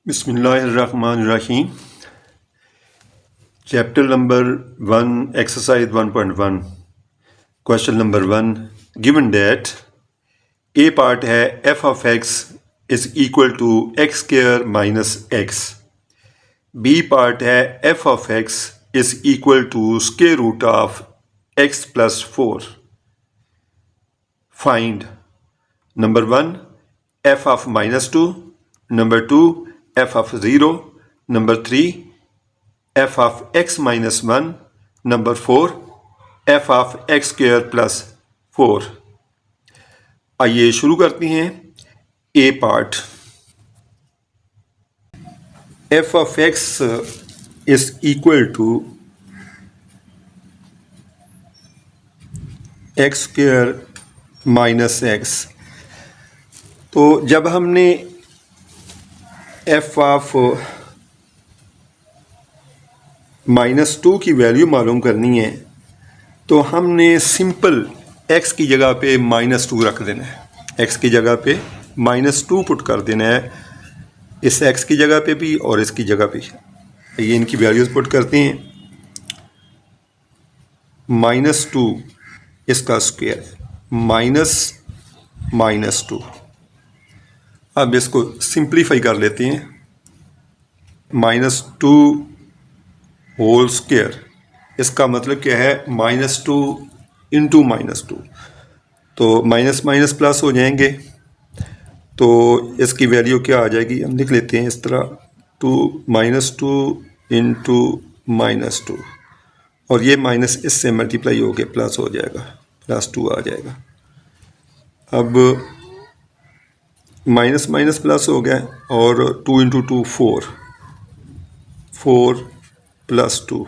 Bismillahirrahmanirrahim. Chapter number 1, exercise 1.1. Question number 1. Given that A part है f of x is equal to x square minus x. B part है f of x is equal to square root of x plus 4. Find number 1 f of minus 2, number 2 f of 0, number 3 f of x minus 1, number 4 f of x square plus 4. आइए शुरू करते हैं a part. f of x is equal to x square minus x. तो जब हमने f of -2 की value मालूम करनी है तो हमने सिंपल x की जगह पे -2 रख देना है. x की जगह पे -2 पुट कर देना है, इस x की जगह पे भी और इसकी जगह पे. ये इनकी वैल्यूज़ पुट करते हैं. -2 इसका स्क्वायर -2. अब इसको सिंप्लीफाई कर लेते हैं. -2 होल स्क्वायर, इसका मतलब क्या है? -2 इंटू -2. तो माइनस माइनस प्लस हो जाएंगे. तो इसकी वैल्यू क्या आ जाएगी? हम लिख लेते हैं इस तरह, -2 इंटू -2, और ये माइनस इससे मल्टीप्लाई हो के प्लस हो जाएगा, +2 आ जाएगा. अब माइनस माइनस प्लस हो गया और 2 इंटू 2 4 प्लस 2,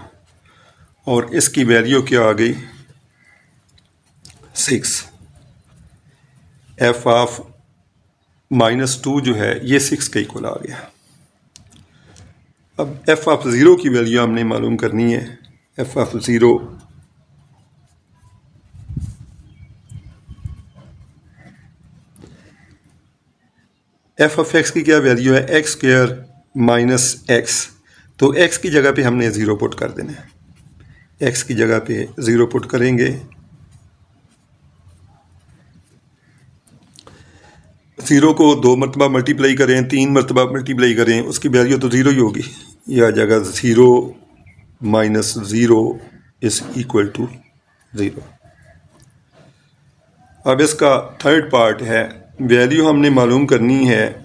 और इसकी वैल्यू क्या आ गई? 6. f ऑफ -2 जो है ये 6 के इक्वल आ गया. अब f ऑफ 0 की वैल्यू हमने मालूम करनी है. f of 0 f of x की क्या वैल्यू है? x square minus x. तो x की जगह पे हमने 0 पुट कर देना है. x की जगह पे 0 पुट करेंगे. 0 को 2 मरतबा मल्टीप्लाई करें, 3 मरतबा मल्टीप्लाई करें, उसकी वैल्यू तो 0 ही होगी. यह आ जाएगा 0 माइनस 0 इज इक्वल टू 0. अब इसका थर्ड पार्ट है, वैल्यू हमने मालूम करनी है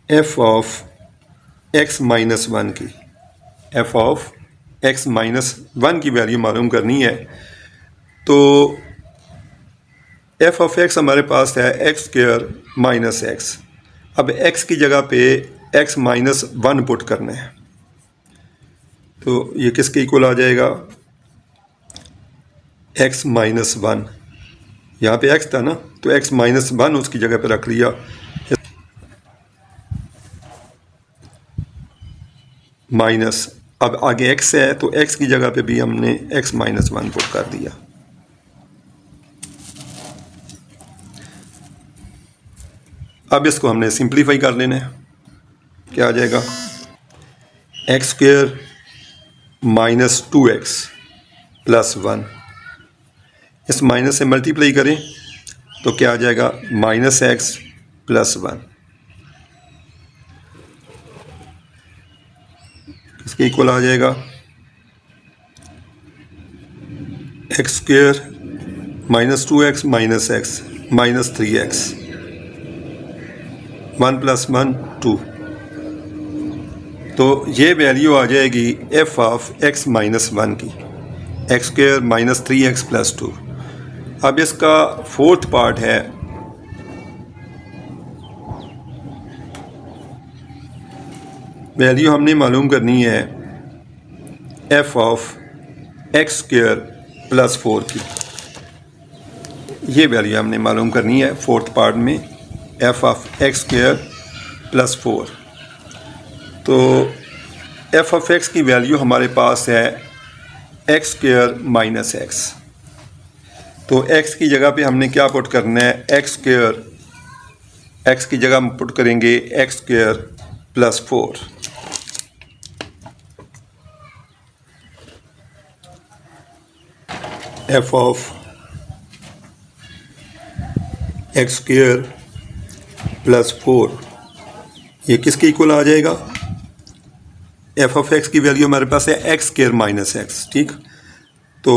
f ऑफ x माइनस 1 की. f ऑफ x माइनस 1 की वैल्यू मालूम करनी है. तो f ऑफ x हमारे पास है x स्क्वायर माइनस x. अब x की जगह पे x माइनस 1 पुट करना है. तो ये किसके इक्वल आ जाएगा? x minus 1. यहाँ पे x था ना, तो x माइनस 1 उसकी जगह पे रख लिया. माइनस, अब आगे x है तो x की जगह पे भी हमने x माइनस 1 पुट कर दिया. अब इसको हमने सिंप्लीफाई कर लेना है. क्या आ जाएगा? x square minus 2x plus 1. इस माइनस से मल्टीप्लाई करें तो क्या आ जाएगा? -x plus 1. इसके इक्वल आ जाएगा x square minus 2x minus x minus 3x. 1 plus 1 2. तो ये वैल्यू आ जाएगी f ऑफ x माइनस 1 की, x square minus 3x plus 2. अब इसका फोर्थ पार्ट है, वैल्यू हमने मालूम करनी है f of x square plus 4 की. ये वैल्यू हमने मालूम करनी है फोर्थ पार्ट में, f of x square plus 4. तो f ऑफ x की वैल्यू हमारे पास है x स्क्वायर माइनस x. तो x की जगह पे हमने क्या पुट करना है, एक्स स्क्वायर, x की जगह हम पुट करेंगे x square plus 4, F of X square plus 4, ये किसके इक्वल आ जाएगा, एफ ऑफ एक्स की वैल्यू हमारे पास है एक्स स्क्वायर माइनस एक्स, ठीक। तो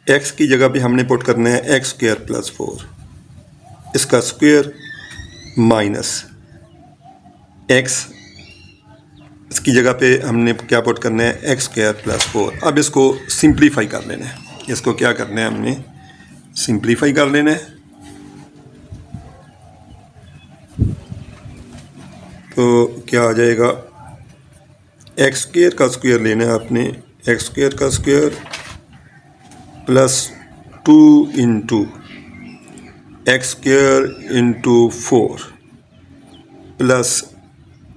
x की जगह पे हमने पुट करना है एक्स स्क्वायर प्लस 4, इसका स्क्वायर माइनस x, इसकी जगह पे हमने क्या पुट करना है, एक्स स्क्वायर प्लस 4। अब इसको सिंप्लीफाई कर लेना है, इसको क्या करना है, हमने सिंप्लीफाई कर लेना है। तो क्या आ जाएगा, एक्स स्क्वायर का स्क्वायर लेना है आपने, एक्स स्क्वायर का square plus 2 into x square into 4 plus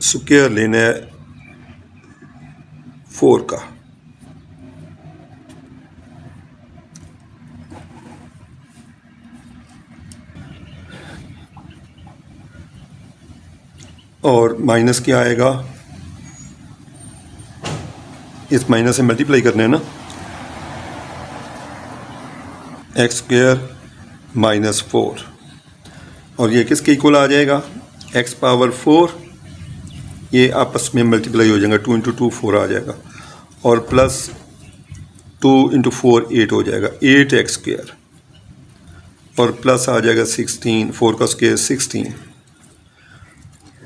square लेना है 4 का, और माइनस क्या आएगा, इस माइनस से मल्टीप्लाई करना है ना, एक्स स्क्वायर माइनस 4, और ये किसके इक्वल आ जाएगा, एक्स पावर 4, ये आपस में मल्टीप्लाई हो जाएगा, 2 इंटू 2 4 आ जाएगा, और प्लस 2 इंटू 4 8 हो जाएगा, 8 एक्स स्क्वायर, और प्लस आ जाएगा 16, 4 का स्क्वायर 16,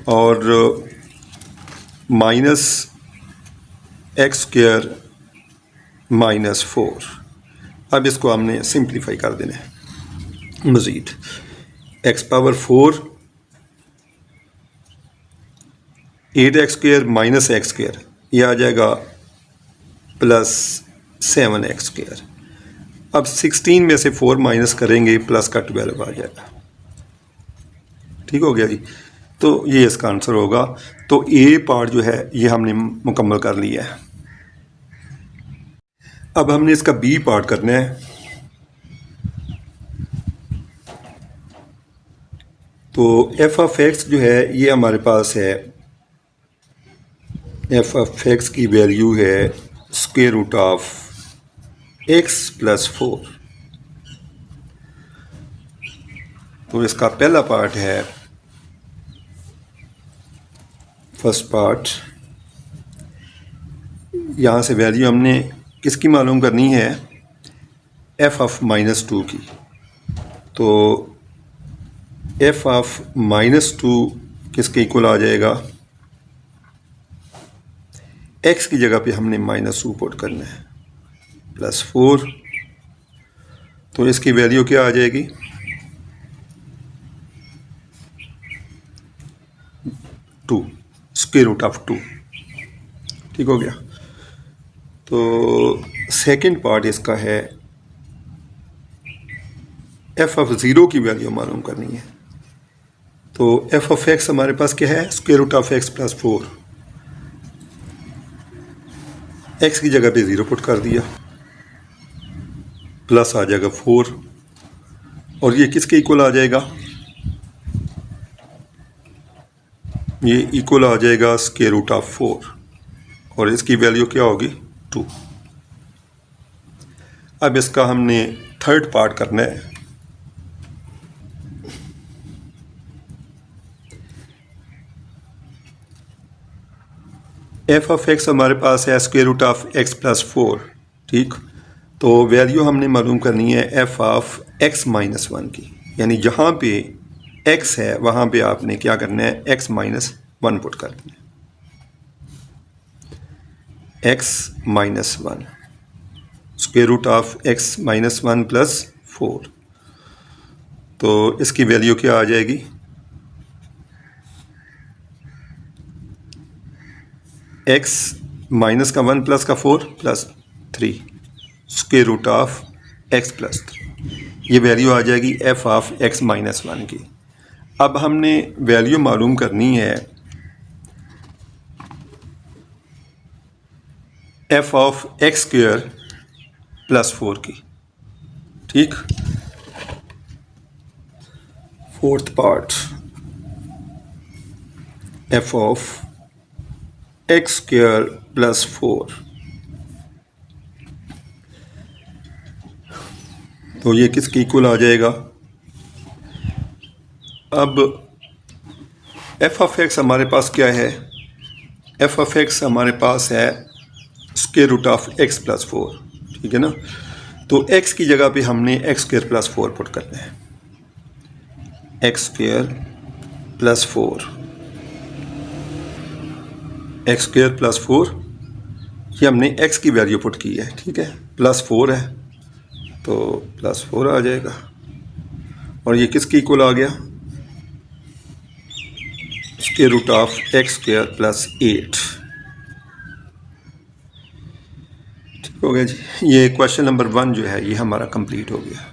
और माइनस एक्स स्क्वायर माइनस 4। अब इसको हमने सिंप्लीफाई कर देना है मज़ीद, x power 4 8 x square minus x square, ये आ जाएगा प्लस 7 एक्स स्क्वायर। अब 16 में से 4 माइनस करेंगे, प्लस का 12 आ जाएगा, ठीक हो गया जी। तो ये इसका आंसर होगा। तो ए पार्ट जो है ये हमने मुकम्मल कर लिया है। अब हमने इसका बी पार्ट करना है। तो एफ ऑफ एक्स जो है ये हमारे पास है, एफ ऑफ एक्स की वैल्यू है square root of X plus 4। तो इसका पहला पार्ट है, फर्स्ट पार्ट, यहाँ से वैल्यू हमने किसकी मालूम करनी है, एफ ऑफ माइनस 2 की। तो एफ ऑफ माइनस 2 किसके इक्वल आ जाएगा, एक्स की जगह पे हमने माइनस 2 पुट करना है, प्लस 4। तो इसकी वैल्यू क्या आ जाएगी, 2 स्क्वायर रूट ऑफ 2, ठीक हो गया। तो सेकंड पार्ट इसका है, एफ ऑफ 0 की वैल्यू मालूम करनी है। तो एफ ऑफ एक्स हमारे पास क्या है, square root of X plus 4। X की जगह पे 0 पुट कर दिया, प्लस आ जाएगा 4, और ये किसके इक्वल आ जाएगा, ये इक्वल आ जाएगा स्क्वायर रूट ऑफ 4, और इसकी वैल्यू क्या होगी, 2। अब इसका हमने थर्ड पार्ट करना है। एफ ऑफ एक्स हमारे पास है square root of X plus 4, ठीक। तो वैल्यू हमने मालूम करनी है एफ ऑफ एक्स माइनस 1 की, यानी जहाँ पे एक्स है वहाँ पे आपने क्या करना है, एक्स माइनस 1 पुट कर देना है, X minus 1 square root of X minus 1 plus 4। तो इसकी वैल्यू क्या आ जाएगी, एक्स माइनस का 1 प्लस का 4 plus 3 square root of X plus 3। ये वैल्यू आ जाएगी एफ ऑफ एक्स माइनस 1 की। अब हमने वैल्यू मालूम करनी है F of X square plus 4 की। ठीक। Fourth part, F of X square plus 4, तो ये किसके इक्वल आ जाएगा? अब एफ ऑफ एक्स हमारे पास क्या है? एफ ऑफ एक्स हमारे पास है square root of X plus 4, ठीक है ना। तो एक्स की जगह पे हमने एक्स स्क्वायर प्लस 4 पुट करना है। X square plus 4, x square plus 4, ये हमने एक्स की वैल्यू पुट की है, ठीक है। प्लस 4 है तो प्लस 4 आ जाएगा, और ये किसकी इक्वल आ गया? Square root of X square plus 8। ठीक हो गया जी। ये क्वेश्चन नंबर 1 जो है ये हमारा कंप्लीट हो गया।